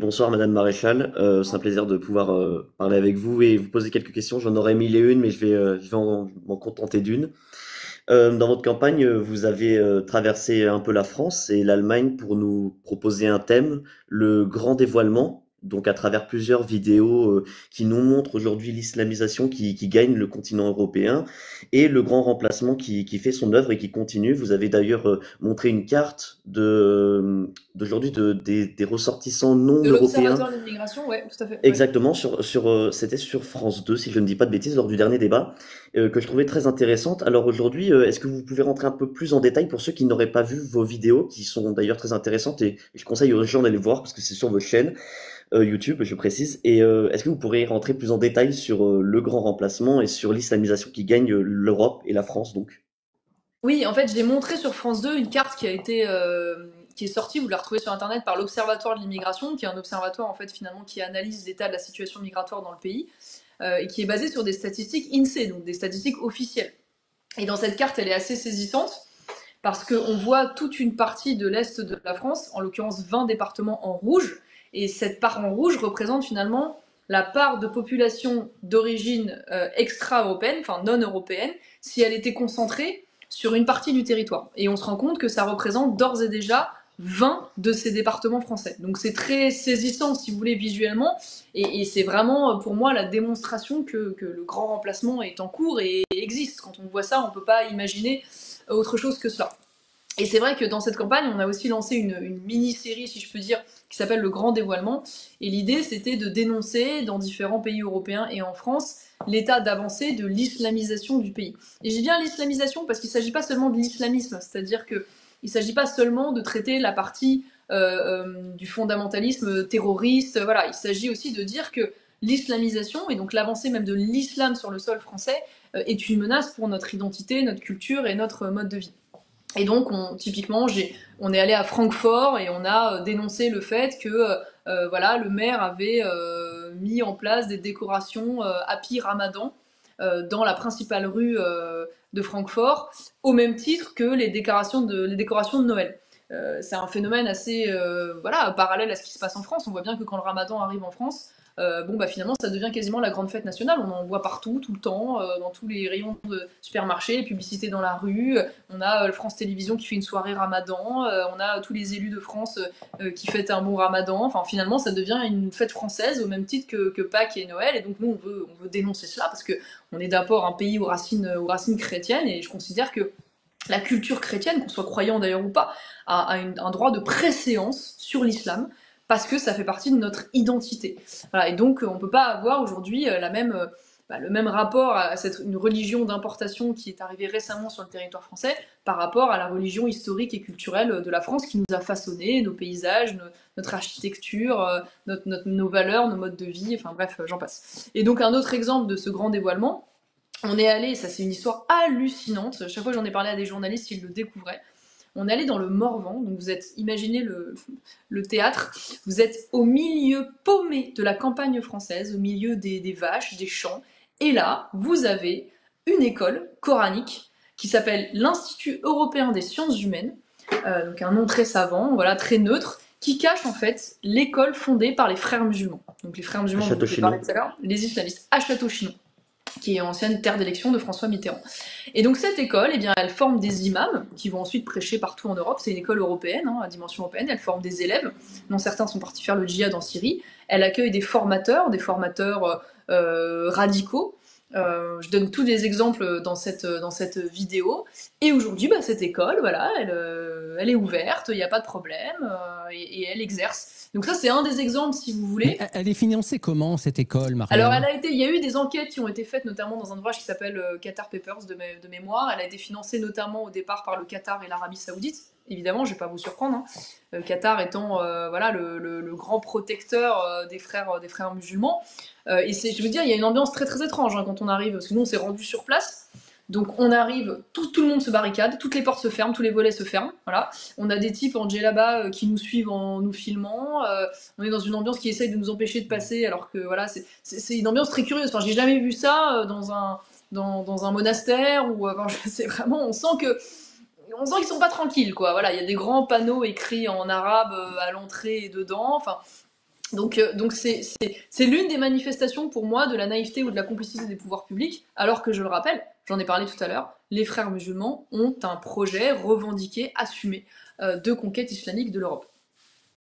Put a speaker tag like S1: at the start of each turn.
S1: Bonsoir Madame Maréchal. C'est un plaisir de pouvoir parler avec vous et vous poser quelques questions. J'en aurais mille et une, mais je vais m'en contenter d'une. Dans votre campagne, vous avez traversé un peu la France et l'Allemagne pour nous proposer un thème, le grand dévoilement. Donc à travers plusieurs vidéos qui nous montrent aujourd'hui l'islamisation qui gagne le continent européen et le grand remplacement qui fait son œuvre et qui continue. Vous avez d'ailleurs montré une carte d'aujourd'hui des ressortissants non
S2: De
S1: européens.
S2: l'Observatoire de l'immigration, ouais, tout à fait. Ouais.
S1: Exactement, c'était sur France 2, si je ne dis pas de bêtises, lors du dernier débat, que je trouvais très intéressante. Alors aujourd'hui, est-ce que vous pouvez rentrer un peu plus en détail pour ceux qui n'auraient pas vu vos vidéos, qui sont d'ailleurs très intéressantes, et je conseille aux gens d'aller voir parce que c'est sur votre chaîne YouTube, je précise. Et est-ce que vous pourriez rentrer plus en détail sur le grand remplacement et sur l'islamisation qui gagne l'Europe et la France, donc?
S2: Oui, en fait, j'ai montré sur France 2 une carte qui est sortie, vous la retrouvez sur Internet, par l'Observatoire de l'immigration, qui est un observatoire, en fait, finalement, qui analyse l'état de la situation migratoire dans le pays, et qui est basé sur des statistiques INSEE, donc des statistiques officielles. Et dans cette carte, elle est assez saisissante, parce qu'on voit toute une partie de l'Est de la France, en l'occurrence 20 départements en rouge, et cette part en rouge représente finalement la part de population d'origine extra-européenne, enfin non européenne, si elle était concentrée sur une partie du territoire. Et on se rend compte que ça représente d'ores et déjà 20 de ces départements français. Donc c'est très saisissant, si vous voulez, visuellement, et c'est vraiment pour moi la démonstration que le grand remplacement est en cours et existe. Quand on voit ça, on ne peut pas imaginer autre chose que cela. Et c'est vrai que dans cette campagne, on a aussi lancé une mini-série, si je peux dire, qui s'appelle Le Grand Dévoilement. Et l'idée, c'était de dénoncer, dans différents pays européens et en France, l'état d'avancée de l'islamisation du pays. Et j'ai bien l'islamisation parce qu'il ne s'agit pas seulement de l'islamisme, c'est-à-dire qu'il ne s'agit pas seulement de traiter la partie du fondamentalisme terroriste, voilà. Il s'agit aussi de dire que l'islamisation, et donc l'avancée même de l'islam sur le sol français, est une menace pour notre identité, notre culture et notre mode de vie. Et donc, typiquement, on est allé à Francfort et on a dénoncé le fait que voilà, le maire avait mis en place des décorations Happy Ramadan dans la principale rue de Francfort, au même titre que les décorations de Noël. C'est un phénomène assez voilà, parallèle à ce qui se passe en France. On voit bien que quand le Ramadan arrive en France, bon bah finalement ça devient quasiment la grande fête nationale. On en voit partout, tout le temps, dans tous les rayons de supermarchés, publicité dans la rue. On a le France Télévisions qui fait une soirée Ramadan. On a tous les élus de France qui fêtent un bon Ramadan. Enfin finalement ça devient une fête française au même titre que Pâques et Noël. Et donc nous on veut dénoncer cela parce que on est d'abord un pays aux racines chrétiennes et je considère que la culture chrétienne, qu'on soit croyant d'ailleurs ou pas, a un droit de préséance sur l'islam parce que ça fait partie de notre identité. Voilà, et donc on ne peut pas avoir aujourd'hui le même rapport à une religion d'importation qui est arrivée récemment sur le territoire français par rapport à la religion historique et culturelle de la France qui nous a façonné nos paysages, notre architecture, nos valeurs, nos modes de vie, enfin bref, j'en passe. Et donc un autre exemple de ce grand dévoilement, on est allé, ça c'est une histoire hallucinante, chaque fois que j'en ai parlé à des journalistes, ils le découvraient. On est allé dans le Morvan, donc imaginez le théâtre, vous êtes au milieu paumé de la campagne française, au milieu des vaches, des champs, et là, vous avez une école coranique qui s'appelle l'Institut européen des sciences humaines, donc un nom très savant, voilà, très neutre, qui cache en fait l'école fondée par les frères musulmans. Donc les frères
S1: À
S2: musulmans dont je vous ai parlé
S1: Château-Chinon.
S2: tout à l'heure, les islamistes, à Château-Chinon, qui est ancienne terre d'élection de François Mitterrand. Et donc cette école, eh bien, elle forme des imams qui vont ensuite prêcher partout en Europe. C'est une école européenne, à dimension européenne. Elle forme des élèves, dont certains sont partis faire le djihad en Syrie. Elle accueille des formateurs radicaux. Je donne tous les exemples dans cette vidéo. Et aujourd'hui, cette école, voilà, elle est ouverte, il n'y a pas de problème, et elle exerce. Donc ça, c'est un des exemples, si vous voulez.
S3: Mais elle est financée comment, cette école,
S2: Alors,
S3: Marianne?
S2: il y a eu des enquêtes qui ont été faites, notamment dans un ouvrage qui s'appelle Qatar Papers de mémoire. Elle a été financée notamment au départ par le Qatar et l'Arabie Saoudite. Évidemment, je ne vais pas vous surprendre, hein. Qatar étant voilà, le grand protecteur des frères musulmans. Et je veux dire, il y a une ambiance très très étrange quand on arrive, parce que nous on s'est rendu sur place. Donc on arrive, tout le monde se barricade, toutes les portes se ferment, tous les volets se ferment. Voilà. On a des types en djellaba qui nous suivent en nous filmant. On est dans une ambiance qui essaye de nous empêcher de passer, alors que voilà, c'est une ambiance très curieuse. Enfin, j'ai jamais vu ça dans un monastère ou enfin, c'est vraiment, on sent qu'ils sont pas tranquilles, quoi. Voilà, il y a des grands panneaux écrits en arabe à l'entrée et dedans. Enfin, Donc c'est l'une des manifestations pour moi de la naïveté ou de la complicité des pouvoirs publics, alors que je le rappelle, j'en ai parlé tout à l'heure, les frères musulmans ont un projet revendiqué, assumé de conquête islamique de l'Europe.